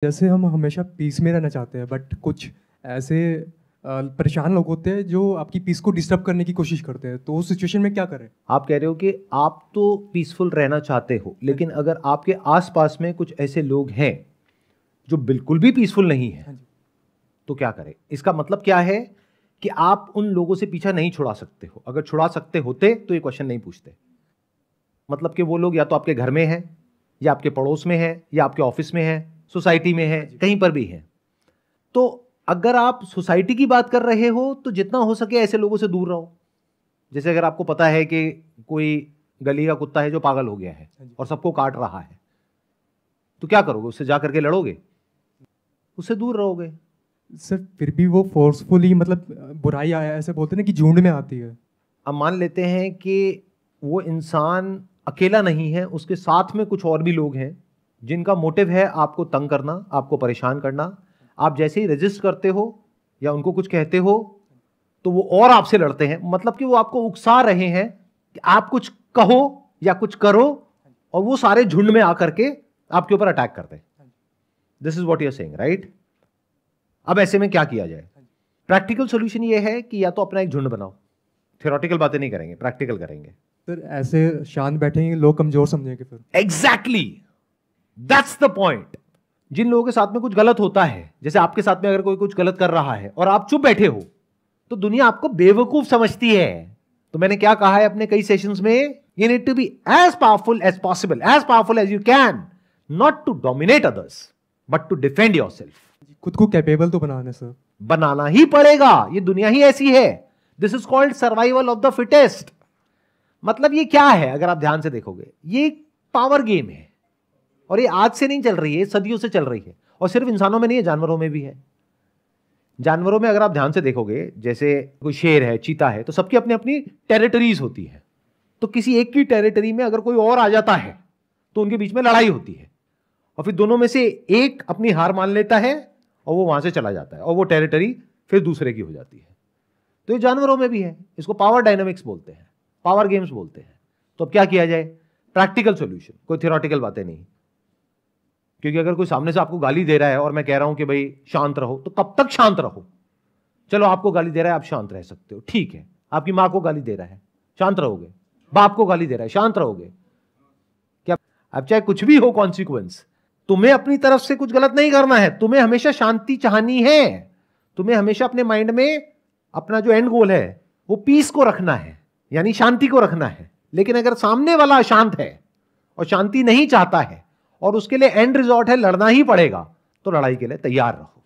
जैसे हम हमेशा पीस में रहना चाहते हैं, बट कुछ ऐसे परेशान लोग होते हैं जो आपकी पीस को डिस्टर्ब करने की कोशिश करते हैं, तो उस सिचुएशन में क्या करें? आप कह रहे हो कि आप तो पीसफुल रहना चाहते हो, लेकिन अगर आपके आसपास में कुछ ऐसे लोग हैं जो बिल्कुल भी पीसफुल नहीं है, हाँ जी। तो क्या करें? इसका मतलब क्या है कि आप उन लोगों से पीछा नहीं छुड़ा सकते हो। अगर छुड़ा सकते होते तो ये क्वेश्चन नहीं पूछते। मतलब कि वो लोग या तो आपके घर में है, या आपके पड़ोस में है, या आपके ऑफिस में है, सोसाइटी में है, कहीं पर भी है। तो अगर आप सोसाइटी की बात कर रहे हो तो जितना हो सके ऐसे लोगों से दूर रहो। जैसे अगर आपको पता है कि कोई गली का कुत्ता है जो पागल हो गया है और सबको काट रहा है, तो क्या करोगे? उससे जा करके लड़ोगे? उससे दूर रहोगे। सर फिर भी वो फोर्सफुली, मतलब बुराई ऐसे बोलते हैं ना कि झुंड में आती है। अब मान लेते हैं कि वो इंसान अकेला नहीं है, उसके साथ में कुछ और भी लोग हैं जिनका मोटिव है आपको तंग करना, आपको परेशान करना। आप जैसे ही रजिस्ट करते हो या उनको कुछ कहते हो तो वो और आपसे लड़ते हैं। मतलब कि वो आपको उकसा रहे हैं कि आप कुछ कहो या कुछ करो, और वो सारे झुंड में आकर के आपके ऊपर अटैक करते हैं। This is what you are saying, right? अब ऐसे में क्या किया जाए? प्रैक्टिकल सॉल्यूशन ये है कि या तो अपना एक झुंड बनाओ। थ्योरेटिकल बातें नहीं करेंगे, प्रैक्टिकल करेंगे। सर ऐसे शांत बैठेंगे लोग कमजोर समझेंगे फिर। Exactly, that's the point. जिन लोगों के साथ में कुछ गलत होता है, जैसे आपके साथ में अगर कोई कुछ गलत कर रहा है और आप चुप बैठे हो, तो दुनिया आपको बेवकूफ समझती है। तो मैंने क्या कहा है अपने कई सेशंस में, you need to be as powerful as possible, as powerful as you can, not to dominate others but to defend yourself. खुद को कैपेबल तो बनाना सर। बनाना ही पड़ेगा, ये दुनिया ही ऐसी है। This is called survival of the fittest. मतलब ये क्या है? अगर आप ध्यान से देखोगे, ये पावर गेम है, और ये आज से नहीं चल रही है, सदियों से चल रही है। और सिर्फ इंसानों में नहीं है, जानवरों में भी है। जानवरों में अगर आप ध्यान से देखोगे, जैसे कोई शेर है, चीता है, तो सबकी अपनी अपनी टेरिटरीज होती है। तो किसी एक की टेरिटरी में अगर कोई और आ जाता है तो उनके बीच में लड़ाई होती है, और फिर दोनों में से एक अपनी हार मान लेता है और वो वहां से चला जाता है, और वो टेरिटरी फिर दूसरे की हो जाती है। तो ये जानवरों में भी है। इसको पावर डायनामिक्स बोलते हैं, पावर गेम्स बोलते हैं। तो अब क्या किया जाए? प्रैक्टिकल सॉल्यूशन, कोई थियोरेटिकल बातें नहीं। क्योंकि अगर कोई सामने से आपको गाली दे रहा है और मैं कह रहा हूं कि भाई शांत रहो, तो कब तक शांत रहो? चलो आपको गाली दे रहा है, आप शांत रह सकते हो, ठीक है। आपकी मां को गाली दे रहा है, शांत रहोगे? बाप को गाली दे रहा है, शांत रहोगे क्या? अब चाहे कुछ भी हो कॉन्सिक्वेंस, तुम्हें अपनी तरफ से कुछ गलत नहीं करना है। तुम्हें हमेशा शांति चाहनी है। तुम्हें हमेशा अपने माइंड में अपना जो एंड गोल है वो पीस को रखना है, यानी शांति को रखना है। लेकिन अगर सामने वाला अशांत है और शांति नहीं चाहता है और उसके लिए एंड रिजॉर्ट है लड़ना ही पड़ेगा, तो लड़ाई के लिए तैयार रहो।